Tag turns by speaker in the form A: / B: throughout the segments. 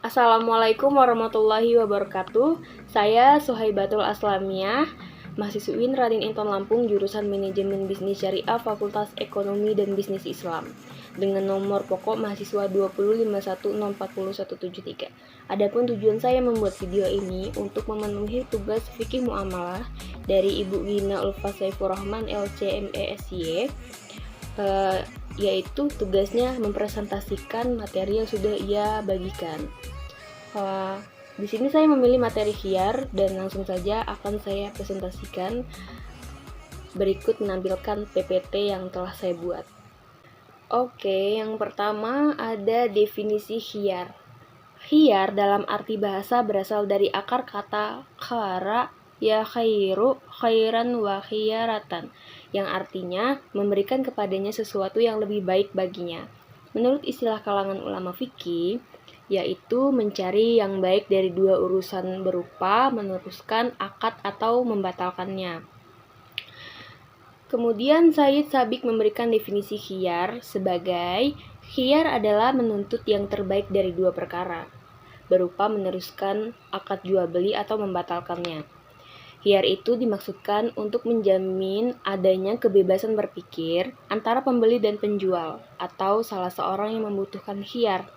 A: Assalamualaikum warahmatullahi wabarakatuh. Saya Suhaibatul Aslamiyah, mahasiswi Radin Inton Lampung, jurusan Manajemen Bisnis Syariah, Fakultas Ekonomi dan Bisnis Islam, dengan nomor pokok mahasiswa 20510407173. Adapun tujuan saya membuat video ini untuk memenuhi tugas fikih muamalah dari Ibu Gina Ulfa Saifur Rahman LCMESY, yaitu tugasnya mempresentasikan materi yang sudah ia bagikan. Di sini saya memilih materi khiyar dan langsung saja akan saya presentasikan. Berikut menampilkan PPT yang telah saya buat. Oke, yang pertama ada definisi khiyar. Khiyar dalam arti bahasa berasal dari akar kata khara ya khairu khairan wa khiyaratan, yang artinya memberikan kepadanya sesuatu yang lebih baik baginya. Menurut istilah kalangan ulama fikih, yaitu mencari yang baik dari dua urusan berupa meneruskan akad atau membatalkannya. Kemudian Sayyid Sabiq memberikan definisi khiyar sebagai khiyar adalah menuntut yang terbaik dari dua perkara, berupa meneruskan akad jual beli atau membatalkannya. Khiyar itu dimaksudkan untuk menjamin adanya kebebasan berpikir antara pembeli dan penjual, atau salah seorang yang membutuhkan khiyar.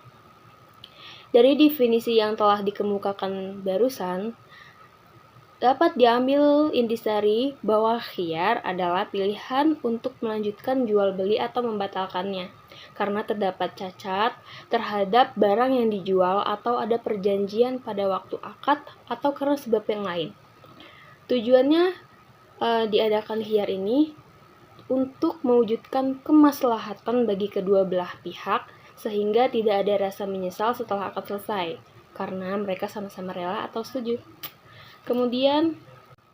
A: Dari definisi yang telah dikemukakan barusan, dapat diambil intisari bahwa khiyar adalah pilihan untuk melanjutkan jual beli atau membatalkannya, karena terdapat cacat terhadap barang yang dijual atau ada perjanjian pada waktu akad atau karena sebab yang lain. Tujuannya diadakan khiyar ini untuk mewujudkan kemaslahatan bagi kedua belah pihak, sehingga tidak ada rasa menyesal setelah akad selesai, karena mereka sama-sama rela atau setuju. Kemudian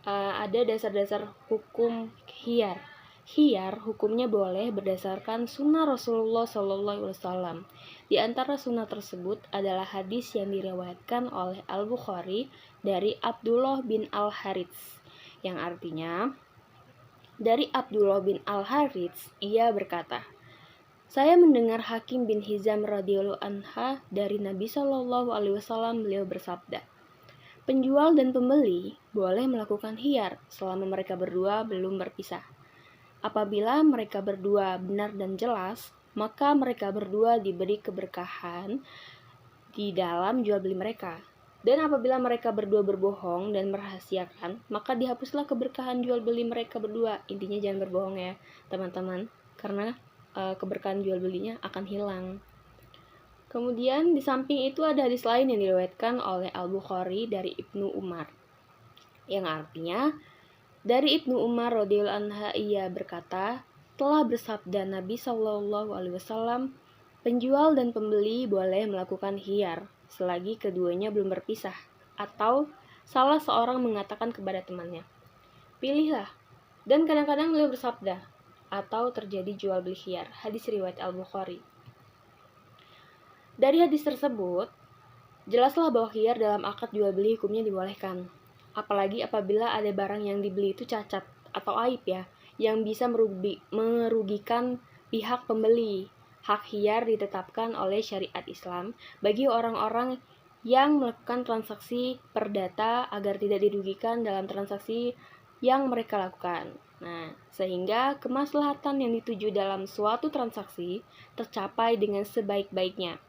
A: ada dasar-dasar hukum khiyar. Khiyar hukumnya boleh berdasarkan sunnah Rasulullah SAW. Di antara sunnah tersebut adalah hadis yang diriwayatkan oleh Al-Bukhari dari Abdullah bin Al-Harits, yang artinya, dari Abdullah bin Al-Harits, ia berkata, saya mendengar Hakim bin Hizam radhiyallahu anha dari Nabi SAW. Beliau bersabda, penjual dan pembeli boleh melakukan khiyar selama mereka berdua belum berpisah. Apabila mereka berdua benar dan jelas, maka mereka berdua diberi keberkahan di dalam jual beli mereka. Dan apabila mereka berdua berbohong dan merahasiakan, maka dihapuslah keberkahan jual beli mereka berdua. Intinya jangan berbohong ya teman-teman, karena keberkahan jual belinya akan hilang. Kemudian di samping itu ada hadis lain yang diriwayatkan oleh Al-Bukhari dari Ibnu Umar, yang artinya, dari Ibnu Umar radhiyallahu anha ia berkata, telah bersabda Nabi SAW, penjual dan pembeli boleh melakukan khiyar selagi keduanya belum berpisah, atau salah seorang mengatakan kepada temannya, pilihlah. Dan kadang-kadang beliau bersabda, atau terjadi jual beli khiyar. Hadis riwayat Al-Bukhari. Dari hadis tersebut, jelaslah bahwa khiyar dalam akad jual beli hukumnya dibolehkan. Apalagi apabila ada barang yang dibeli itu cacat atau aib ya, yang bisa merugikan pihak pembeli. Hak khiyar ditetapkan oleh syariat Islam bagi orang-orang yang melakukan transaksi perdata agar tidak dirugikan dalam transaksi yang mereka lakukan. Nah, sehingga kemaslahatan yang dituju dalam suatu transaksi tercapai dengan sebaik-baiknya.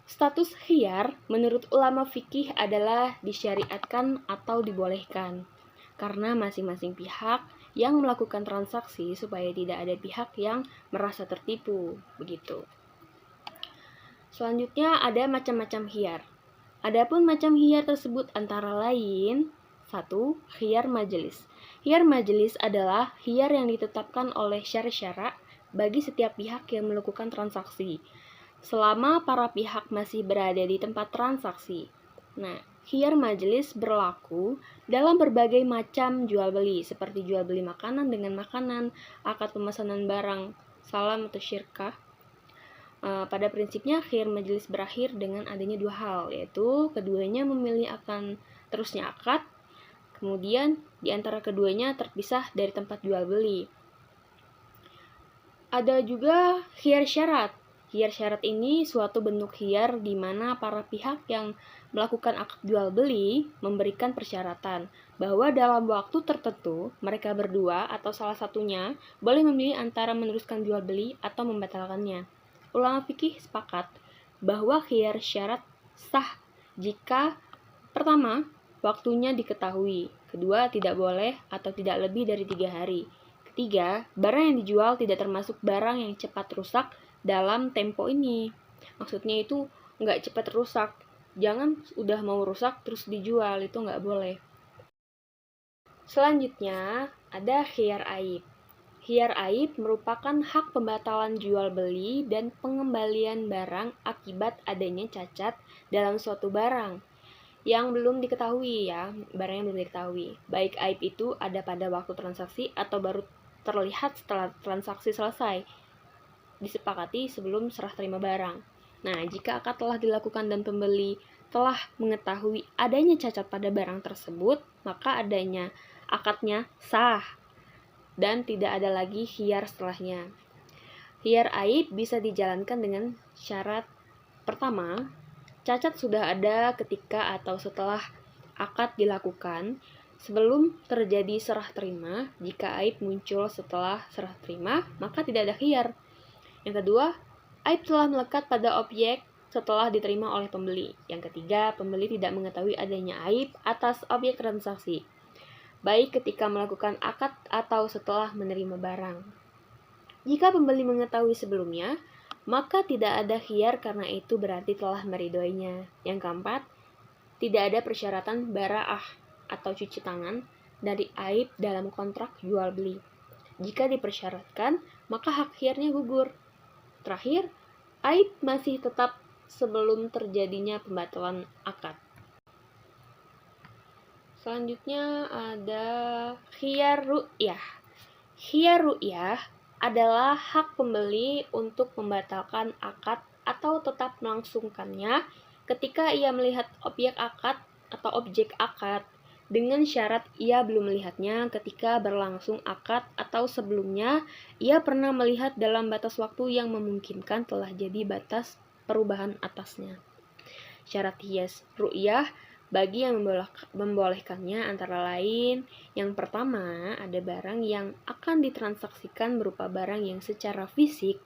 A: Status khiyar menurut ulama fikih adalah disyariatkan atau dibolehkan, karena masing-masing pihak yang melakukan transaksi supaya tidak ada pihak yang merasa tertipu, begitu. Selanjutnya ada macam-macam khiyar. Adapun macam khiyar tersebut antara lain, 1. Khiyar majelis. Khiyar majelis adalah khiyar yang ditetapkan oleh syara bagi setiap pihak yang melakukan transaksi, selama para pihak masih berada di tempat transaksi. Nah, khiyar majelis berlaku dalam berbagai macam jual beli, seperti jual beli makanan dengan makanan, akad pemesanan barang, salam atau syirkah. Pada prinsipnya, khiyar majelis berakhir dengan adanya dua hal, yaitu keduanya memilih akan terusnya akad, kemudian di antara keduanya terpisah dari tempat jual beli. Ada juga khiyar syarat. Khiyar syarat ini suatu bentuk khiyar di mana para pihak yang melakukan akad jual beli memberikan persyaratan bahwa dalam waktu tertentu mereka berdua atau salah satunya boleh memilih antara meneruskan jual beli atau membatalkannya. Ulama fikih sepakat bahwa khiyar syarat sah jika pertama, waktunya diketahui, kedua, tidak boleh atau tidak lebih dari 3 hari, ketiga, barang yang dijual tidak termasuk barang yang cepat rusak dalam tempo ini. Maksudnya itu nggak cepat rusak, jangan udah mau rusak terus dijual, itu nggak boleh. Selanjutnya ada khiyar aib. Khiyar aib merupakan hak pembatalan jual beli dan pengembalian barang akibat adanya cacat dalam suatu barang yang belum diketahui ya, barang yang belum diketahui. Baik aib itu ada pada waktu transaksi atau baru terlihat setelah transaksi selesai, disepakati sebelum serah terima barang. Nah, jika akad telah dilakukan dan pembeli telah mengetahui adanya cacat pada barang tersebut, maka adanya akadnya sah dan tidak ada lagi khiyar setelahnya. Khiyar aib bisa dijalankan dengan syarat pertama, cacat sudah ada ketika atau setelah akad dilakukan. Sebelum terjadi serah terima, jika aib muncul setelah serah terima, maka tidak ada khiyar. Yang kedua, aib telah melekat pada objek setelah diterima oleh pembeli. Yang ketiga, pembeli tidak mengetahui adanya aib atas objek transaksi, baik ketika melakukan akad atau setelah menerima barang. Jika pembeli mengetahui sebelumnya, maka tidak ada khiyar karena itu berarti telah meridhoinya. Yang keempat, tidak ada persyaratan bara'ah atau cuci tangan dari aib dalam kontrak jual beli. Jika dipersyaratkan, maka hak khiyarnya gugur. Terakhir, aib masih tetap sebelum terjadinya pembatalan akad. Selanjutnya ada khiyar ru'yah. Khiyar ru'yah adalah hak pembeli untuk membatalkan akad atau tetap melangsungkannya ketika ia melihat objek akad dengan syarat ia belum melihatnya ketika berlangsung akad atau sebelumnya ia pernah melihat dalam batas waktu yang memungkinkan telah jadi batas perubahan atasnya. Syarat khiyar ru'yah bagi yang membolehkannya antara lain, yang pertama ada barang yang akan ditransaksikan berupa barang yang secara fisik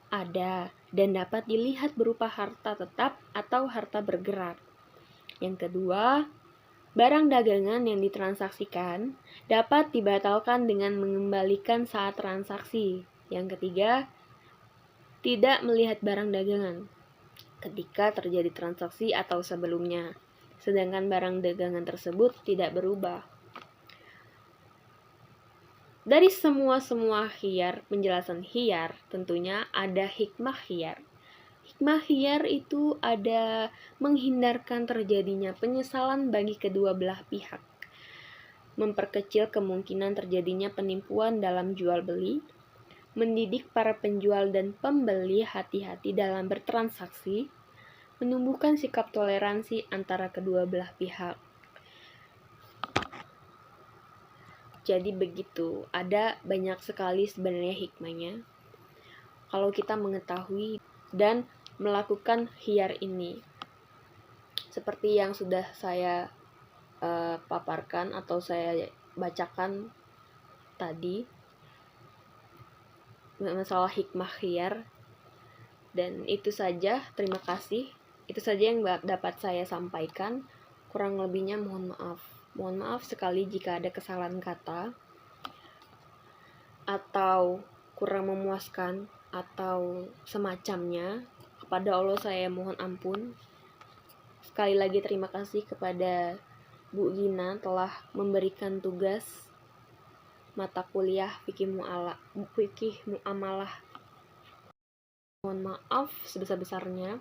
A: ada dan dapat dilihat berupa harta tetap atau harta bergerak. Yang kedua, barang dagangan yang ditransaksikan dapat dibatalkan dengan mengembalikan saat transaksi. Yang ketiga, tidak melihat barang dagangan ketika terjadi transaksi atau sebelumnya, sedangkan barang dagangan tersebut tidak berubah. Dari semua khiyar, penjelasan khiyar, tentunya ada hikmah khiyar. Hikmah khiyar itu ada menghindarkan terjadinya penyesalan bagi kedua belah pihak, memperkecil kemungkinan terjadinya penipuan dalam jual beli, mendidik para penjual dan pembeli hati-hati dalam bertransaksi, menumbuhkan sikap toleransi antara kedua belah pihak. Jadi begitu, ada banyak sekali sebenarnya hikmahnya kalau kita mengetahui dan melakukan khiyar ini. Seperti yang sudah saya paparkan atau saya bacakan tadi, masalah hikmah khiyar. Dan itu saja, terima kasih. Itu saja yang dapat saya sampaikan. Kurang lebihnya mohon maaf. Mohon maaf sekali jika ada kesalahan kata atau kurang memuaskan atau semacamnya. Kepada Allah saya mohon ampun. Sekali lagi terima kasih kepada Bu Gina telah memberikan tugas mata kuliah fikih muamalah. Mohon maaf sebesar-besarnya.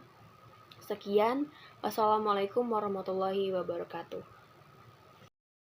A: Sekian. Wassalamualaikum warahmatullahi wabarakatuh.